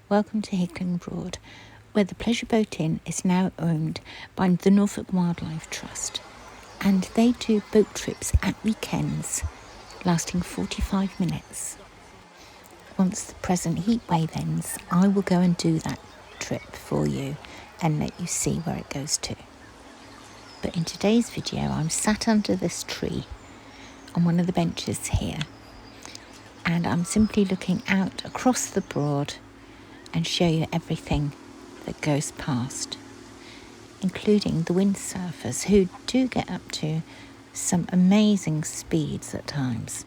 Welcome to Hickling Broad, where the Pleasure Boat Inn is now owned by the Norfolk Wildlife Trust, and they do boat trips at weekends lasting 45 minutes. Once the present heat wave ends, I will go and do that trip for you and let you see where it goes to. But in today's video, I'm sat under this tree on one of the benches here, and I'm simply looking out across the Broad and show you everything that goes past, including the windsurfers who do get up to some amazing speeds at times.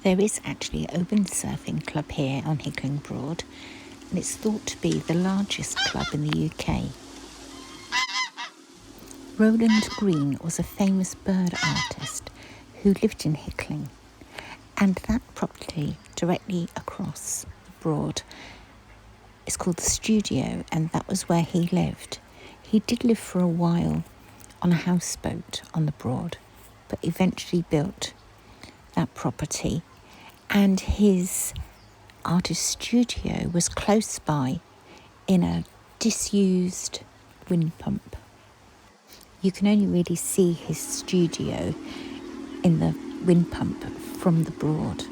There is actually a windsurfing club here on Hickling Broad, and it's thought to be the largest club in the UK. Roland Green was a famous bird artist who lived in Hickling, and that property directly across the Broad is called the Studio, and that was where he lived. He did live for a while on a houseboat on the Broad, but eventually built that property, and his artist studio was close by in a disused wind pump. You can only really see his studio in the wind pump from the Broad.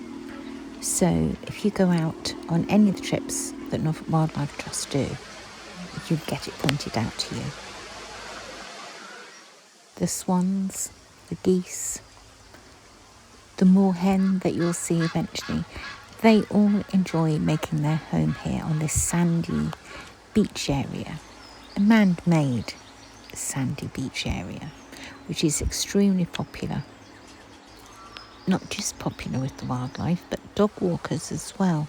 So if you go out on any of the trips that Norfolk Wildlife Trust do, you'd get it pointed out to you. The swans, the geese, the moorhen that you'll see eventually, they all enjoy making their home here on this sandy beach area, a man-made sandy beach area, which is extremely popular. Not just popular with the wildlife, but dog walkers as well.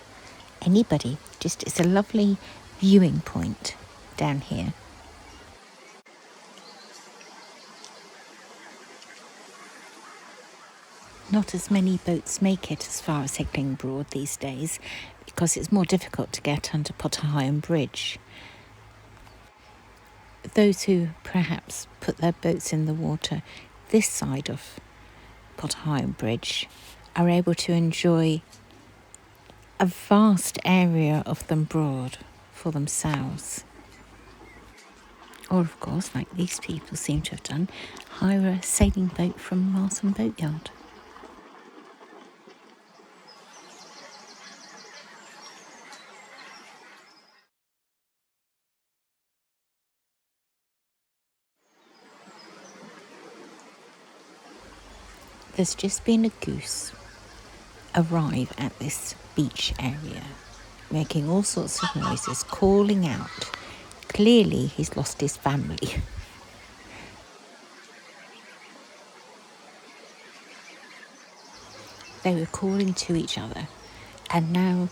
Anybody, just it's a lovely viewing point down here. Not as many boats make it as far as Hickling Broad these days, because it's more difficult to get under Potterham Bridge. Those who perhaps put their boats in the water this side of Potterham Bridge are able to enjoy a vast area of the Broad for themselves. Or, of course, like these people seem to have done, hire a sailing boat from Marston Boatyard. There's just been a goose arrive at this beach area, making all sorts of noises, calling out. Clearly he's lost his family. They were calling to each other, and now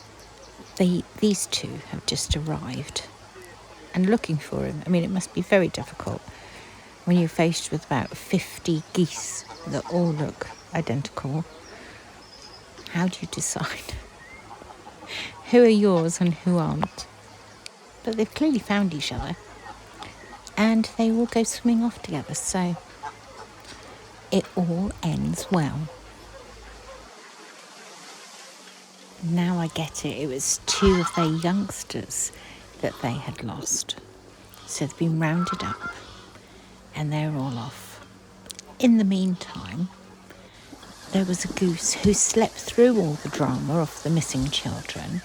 these two have just arrived and looking for him. I mean, it must be very difficult when you're faced with about 50 geese that all look identical. How do you decide who are yours and who aren't? But they've clearly found each other, and they will go swimming off together, so it all ends well. Now I get it. It was two of their youngsters that they had lost, so they've been rounded up and they're all off. In the meantime, there was a goose who slept through all the drama of the missing children,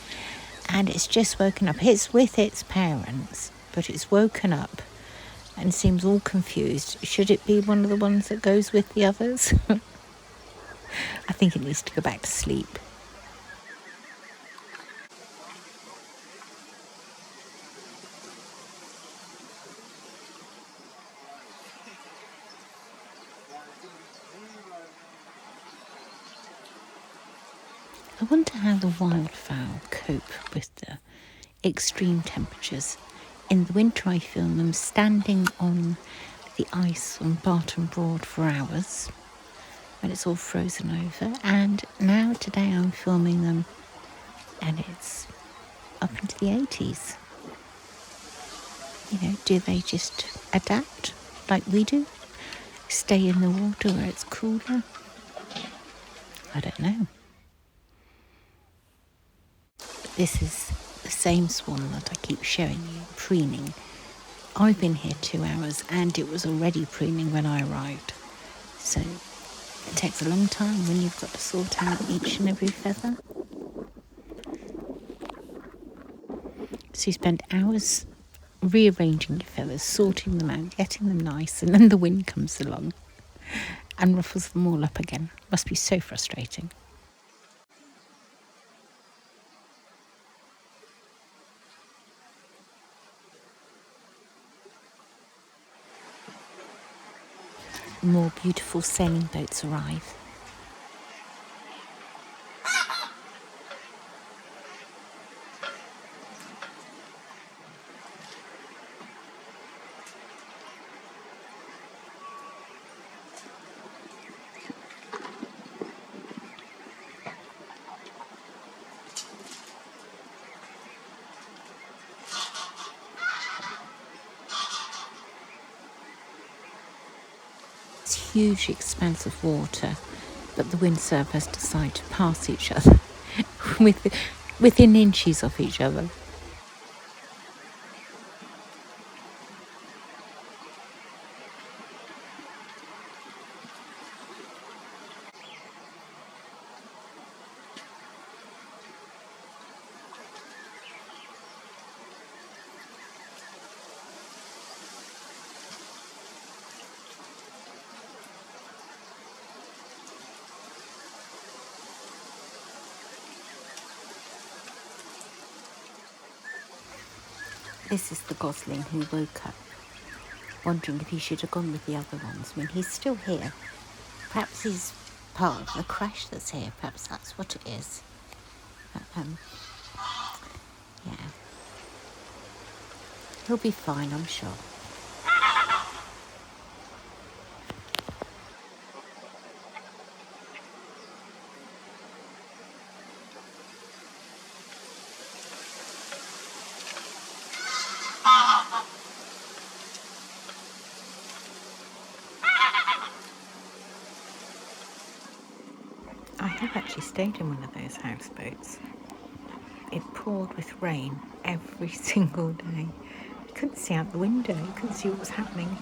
and it's just woken up. It's with its parents, but it's woken up and seems all confused. Should it be one of the ones that goes with the others? I think it needs to go back to sleep. I wonder how the wildfowl cope with the extreme temperatures. In the winter I film them standing on the ice on Barton Broad for hours when it's all frozen over, and now today I'm filming them and it's up into the 80s. You know, do they just adapt like we do? Stay in the water where it's cooler? I don't know. This is the same swan that I keep showing you, preening. I've been here 2 hours and it was already preening when I arrived. So it takes a long time when you've got to sort out each and every feather. So you spend hours rearranging your feathers, sorting them out, getting them nice, and then the wind comes along and ruffles them all up again. Must be so frustrating. More beautiful sailing boats arrive. It's huge expanse of water, but the windsurfers decide to pass each other within inches of each other. This is the gosling who woke up, wondering if he should have gone with the other ones. I mean, he's still here. Perhaps he's part of the crash that's here. Perhaps that's what it is. But, yeah. He'll be fine, I'm sure. I have actually stayed in one of those houseboats. It poured with rain every single day. You couldn't see out the window, you couldn't see what was happening.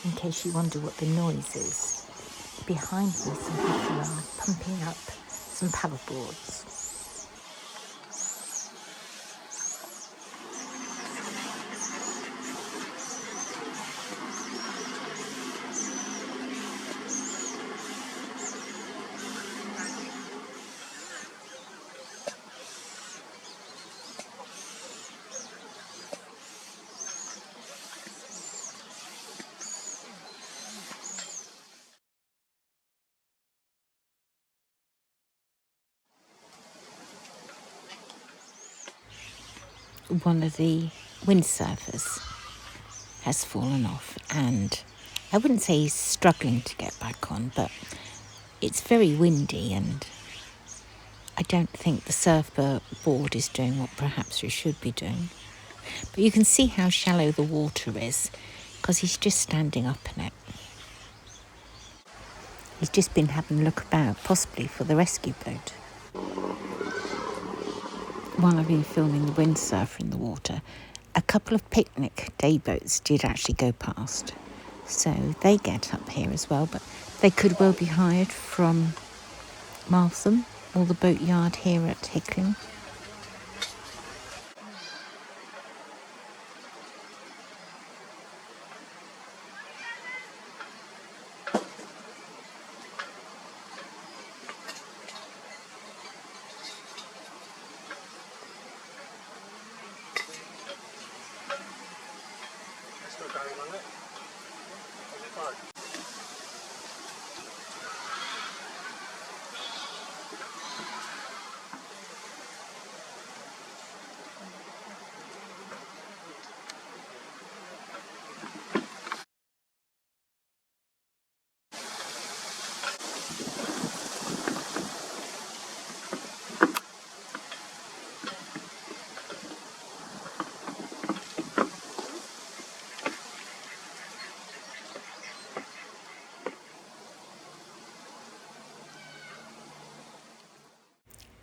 In case you wonder what the noise is, behind me some people are pumping up some paddleboards. One of the windsurfers has fallen off, and I wouldn't say he's struggling to get back on, but it's very windy and I don't think the surfboard is doing what perhaps it should be doing. But you can see how shallow the water is because he's just standing up in it. He's just been having a look about, possibly for the rescue boat. While I've been filming the windsurfer in the water, a couple of picnic day boats did actually go past. So they get up here as well, but they could well be hired from Martham or the boatyard here at Hickling.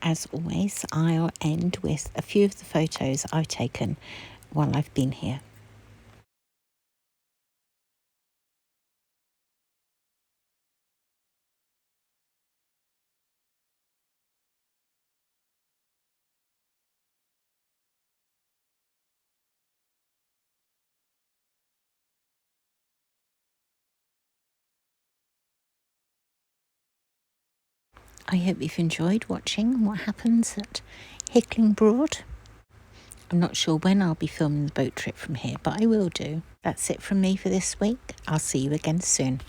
as always, I'll end with a few of the photos I've taken while I've been here. I hope you've enjoyed watching what happens at Hickling Broad. I'm not sure when I'll be filming the boat trip from here, but I will do. That's it from me for this week. I'll see you again soon.